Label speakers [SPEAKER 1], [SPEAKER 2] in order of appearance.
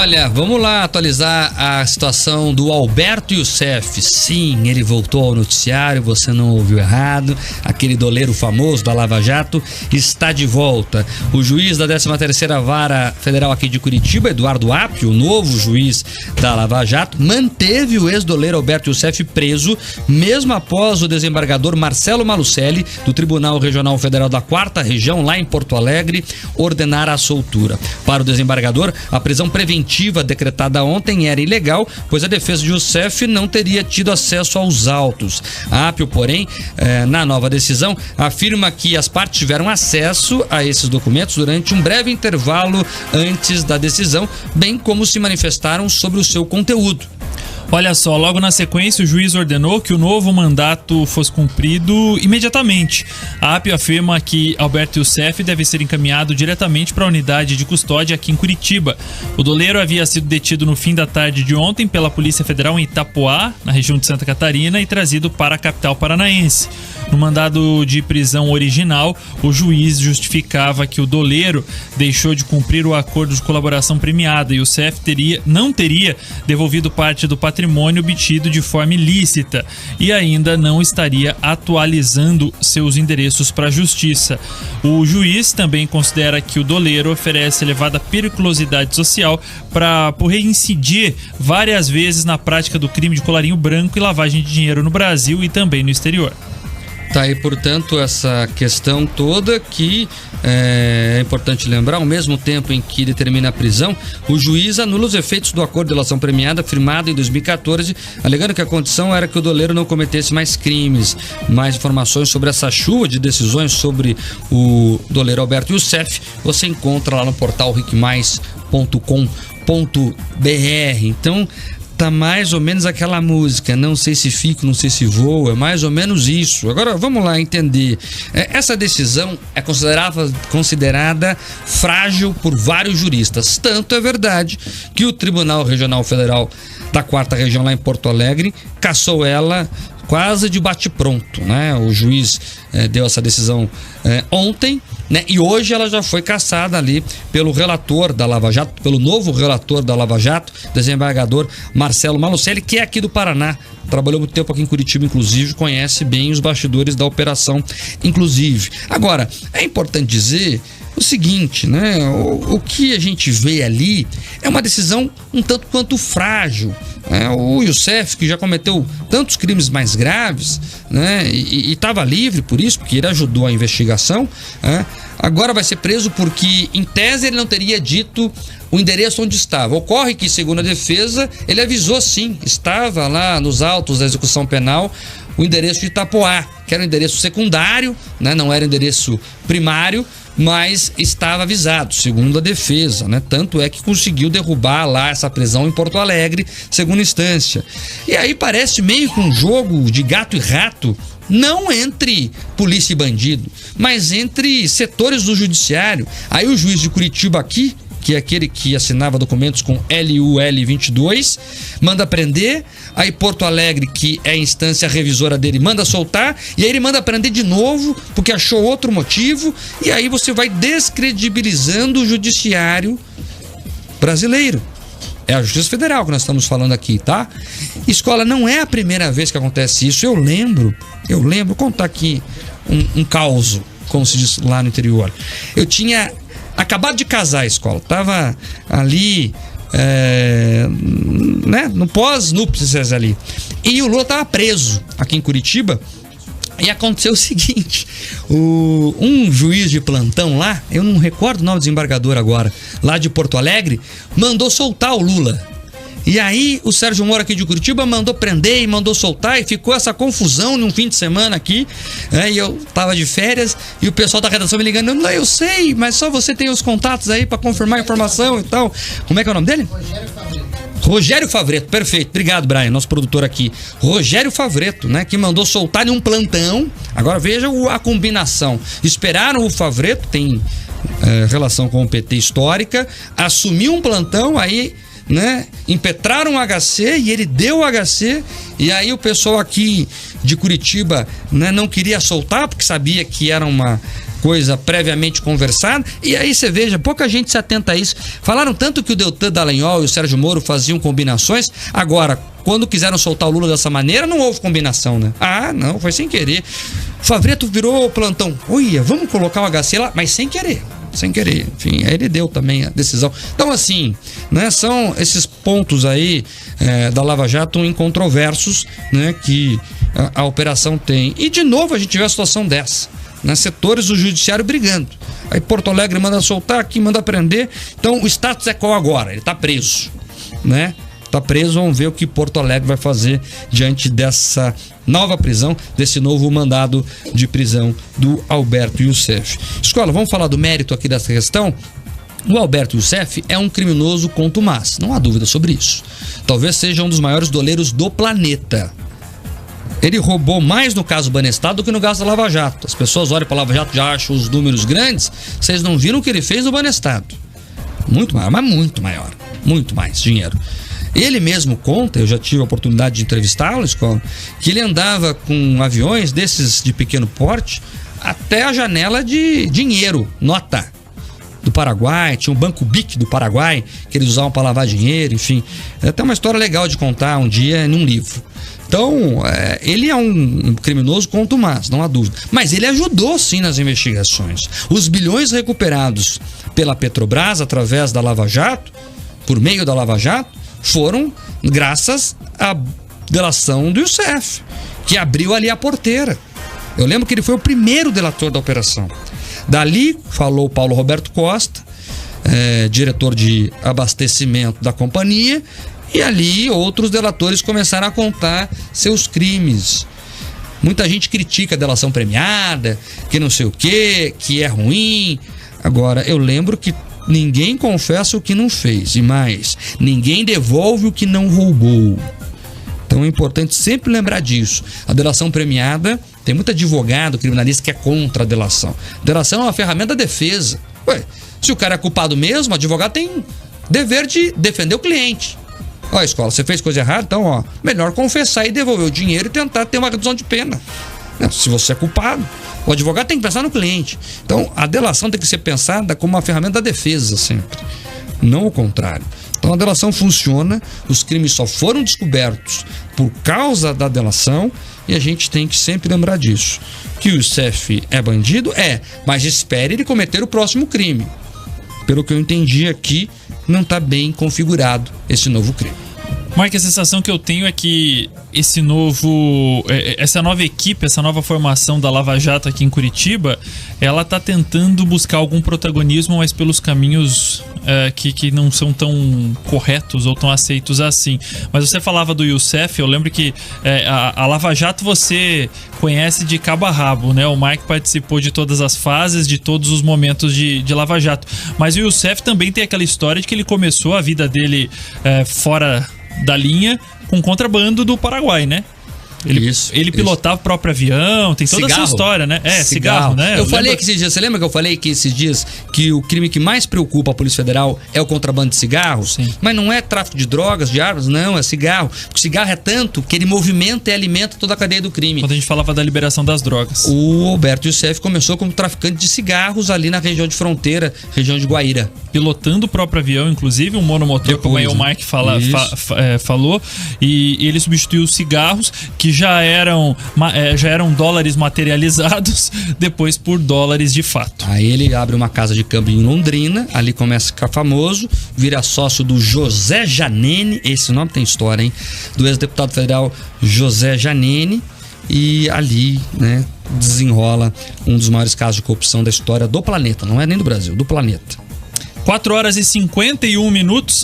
[SPEAKER 1] Olha, vamos lá atualizar a situação do Alberto Youssef. Sim, ele voltou ao noticiário, você não ouviu errado. Aquele doleiro famoso da Lava Jato está de volta. O juiz da 13ª Vara Federal aqui de Curitiba, Eduardo Apio, o novo juiz da Lava Jato, manteve o ex-doleiro Alberto Youssef preso, mesmo após o desembargador Marcelo Malucelli, do Tribunal Regional Federal da 4ª Região, lá em Porto Alegre, ordenar a soltura. Para o desembargador, a prisão preventiva decretada ontem era ilegal, pois a defesa de Youssef não teria tido acesso aos autos. A Apio, porém, na nova decisão, afirma que as partes tiveram acesso a esses documentos durante um breve intervalo antes da decisão, bem como se manifestaram sobre o seu conteúdo.
[SPEAKER 2] Olha só, logo na sequência o juiz ordenou que o novo mandato fosse cumprido imediatamente. A Apio afirma que Alberto Youssef deve ser encaminhado diretamente para a unidade de custódia aqui em Curitiba. O doleiro havia sido detido no fim da tarde de ontem pela Polícia Federal em Itapoá, na região de Santa Catarina, e trazido para a capital paranaense. No mandado de prisão original, o juiz justificava que o doleiro deixou de cumprir o acordo de colaboração premiada e o Youssef não teria devolvido parte do patrimônio obtido de forma ilícita e ainda não estaria atualizando seus endereços para a justiça. O juiz também considera que o doleiro oferece elevada periculosidade social por reincidir várias vezes na prática do crime de colarinho branco e lavagem de dinheiro no Brasil e também no exterior.
[SPEAKER 1] Tá aí, portanto, essa questão toda que é importante lembrar, ao mesmo tempo em que determina a prisão, o juiz anula os efeitos do acordo de delação premiada firmado em 2014, alegando que a condição era que o doleiro não cometesse mais crimes. Mais informações sobre essa chuva de decisões sobre o doleiro Alberto Youssef você encontra lá no portal riquemais.com.br. Então, tá mais ou menos aquela música, não sei se fico, não sei se vou, é mais ou menos isso. Agora vamos lá entender. Essa decisão é considerada frágil por vários juristas. Tanto é verdade que o Tribunal Regional Federal da 4ª Região, lá em Porto Alegre, cassou ela quase de bate-pronto, né? O juiz deu essa decisão ontem, né? E hoje ela já foi cassada ali pelo relator da Lava Jato, pelo novo relator da Lava Jato, desembargador Marcelo Malucelli, que é aqui do Paraná. Trabalhou muito tempo aqui em Curitiba, inclusive, conhece bem os bastidores da operação, inclusive. Agora, é importante dizer o seguinte, né? O que a gente vê ali é uma decisão um tanto quanto frágil. O Youssef, que já cometeu tantos crimes mais graves, né? E estava livre por isso, porque ele ajudou a investigação, né? Agora vai ser preso porque, em tese, ele não teria dito o endereço onde estava. Ocorre que, segundo a defesa, ele avisou sim, estava lá nos autos da execução penal o endereço de Itapoá, que era um endereço secundário, né? Não era endereço primário, mas estava avisado, segundo a defesa, né? Tanto é que conseguiu derrubar lá essa prisão em Porto Alegre, segunda instância. E aí parece meio que um jogo de gato e rato, não entre polícia e bandido, mas entre setores do judiciário. Aí o juiz de Curitiba aqui, que é aquele que assinava documentos com LUL 22, manda prender. Aí Porto Alegre, que é a instância revisora dele, manda soltar. E aí ele manda prender de novo, porque achou outro motivo. E aí você vai descredibilizando o judiciário brasileiro. É a Justiça Federal que nós estamos falando aqui, tá? Escola, não é a primeira vez que acontece isso. Eu lembro, vou contar aqui um caos, como se diz lá no interior. Eu tinha acabado de casar, a escola, tava ali né, no pós-núpcias ali, e o Lula tava preso aqui em Curitiba. E aconteceu o seguinte, um juiz de plantão lá, eu não recordo o nome do desembargador agora, lá de Porto Alegre, mandou soltar o Lula. E aí o Sérgio Moro aqui de Curitiba mandou prender e mandou soltar, e ficou essa confusão num fim de semana aqui, e eu tava de férias e o pessoal da redação me ligando, não, eu sei, mas só você tem os contatos aí pra confirmar a informação e tal. Como é que é o nome dele? Rogério Favreto, perfeito, obrigado, Brian, nosso produtor aqui. Rogério Favreto, né, que mandou soltar em um plantão. Agora veja a combinação, esperaram o Favreto, tem relação com o PT histórica, assumiu um plantão, aí, né, impetraram o HC e ele deu o HC, e aí o pessoal aqui de Curitiba, né, não queria soltar porque sabia que era uma coisa previamente conversada. E aí você veja, pouca gente se atenta a isso. Falaram tanto que o Deltan Dallagnol e o Sérgio Moro faziam combinações. Agora, quando quiseram soltar o Lula dessa maneira, não houve combinação, né? Ah, não, foi sem querer. Favreto virou plantão. Olha, vamos colocar o HC lá, mas sem querer. Sem querer, enfim, aí ele deu também a decisão. Então, assim, né, são esses pontos aí da Lava Jato incontroversos, né, que a operação tem. E de novo a gente vê a situação dessa, né, setores do judiciário brigando. Aí Porto Alegre manda soltar, aqui manda prender. Então o status é qual agora? Ele tá preso, né? Tá preso, vamos ver o que Porto Alegre vai fazer diante dessa nova prisão, desse novo mandado de prisão do Alberto Youssef. Escola, vamos falar do mérito aqui dessa questão? O Alberto Youssef é um criminoso contumaz, não há dúvida sobre isso. Talvez seja um dos maiores doleiros do planeta. Ele roubou mais no caso Banestar do que no caso da Lava Jato. As pessoas olham para a Lava Jato e já acham os números grandes. Vocês não viram o que ele fez no Banestar? Muito maior, mas muito maior. Muito mais dinheiro. Ele mesmo conta, eu já tive a oportunidade de entrevistá-lo, que ele andava com aviões desses de pequeno porte até a janela de dinheiro, nota, do Paraguai. Tinha um banco BIC do Paraguai que eles usavam para lavar dinheiro, enfim. É até uma história legal de contar um dia num livro. Então, ele é um criminoso contumaz, não há dúvida. Mas ele ajudou sim nas investigações. Os bilhões recuperados pela Petrobras através da Lava Jato, por meio da Lava Jato, foram graças à delação do Youssef, que abriu ali a porteira. Eu lembro que ele foi o primeiro delator da operação. Dali falou Paulo Roberto Costa, diretor de abastecimento da companhia, e ali outros delatores começaram a contar seus crimes. Muita gente critica a delação premiada, que não sei o quê, que é ruim. Agora, eu lembro que ninguém confessa o que não fez, e mais, ninguém devolve o que não roubou. Então é importante sempre lembrar disso. A delação premiada, tem muito advogado, criminalista que é contra a delação. Delação é uma ferramenta da defesa. Ué, se o cara é culpado mesmo, o advogado tem dever de defender o cliente. Ó, escola, você fez coisa errada, então, melhor confessar e devolver o dinheiro e tentar ter uma redução de pena. Se você é culpado, o advogado tem que pensar no cliente. Então, a delação tem que ser pensada como uma ferramenta da defesa sempre, não o contrário. Então, a delação funciona, os crimes só foram descobertos por causa da delação e a gente tem que sempre lembrar disso. Que o Youssef é bandido? Mas espere ele cometer o próximo crime. Pelo que eu entendi aqui, não está bem configurado esse novo crime.
[SPEAKER 2] Mark, a sensação que eu tenho é que essa nova equipe, essa nova formação da Lava Jato aqui em Curitiba, ela tá tentando buscar algum protagonismo, mas pelos caminhos que não são tão corretos ou tão aceitos assim. Mas você falava do Youssef, eu lembro que a Lava Jato você conhece de cabo a rabo, né? O Mark participou de todas as fases, de todos os momentos de Lava Jato. Mas o Youssef também tem aquela história de que ele começou a vida dele fora da linha com contrabando do Paraguai, né? Ele pilotava o próprio avião, tem toda essa história, né? Cigarro, né?
[SPEAKER 1] Eu falei que esses dias, você lembra que eu falei que esses dias que o crime que mais preocupa a Polícia Federal é o contrabando de cigarros?
[SPEAKER 2] Sim.
[SPEAKER 1] Mas não é tráfico de drogas, de armas, não, é cigarro. Porque cigarro é tanto que ele movimenta e alimenta toda a cadeia do crime.
[SPEAKER 2] Quando a gente falava da liberação das drogas.
[SPEAKER 1] O Alberto Youssef começou como traficante de cigarros ali na região de fronteira, região de Guaíra.
[SPEAKER 2] Pilotando o próprio avião, inclusive, um monomotor, como aí o Mark falou, e ele substituiu os cigarros, que já eram dólares materializados, depois por dólares de fato.
[SPEAKER 1] Aí ele abre uma casa de câmbio em Londrina, ali começa a ficar famoso, vira sócio do José Janene, esse nome tem história, hein? Do ex-deputado federal José Janene, e ali, né, desenrola um dos maiores casos de corrupção da história do planeta, não é nem do Brasil, do planeta.
[SPEAKER 2] 4 horas e 51 minutos.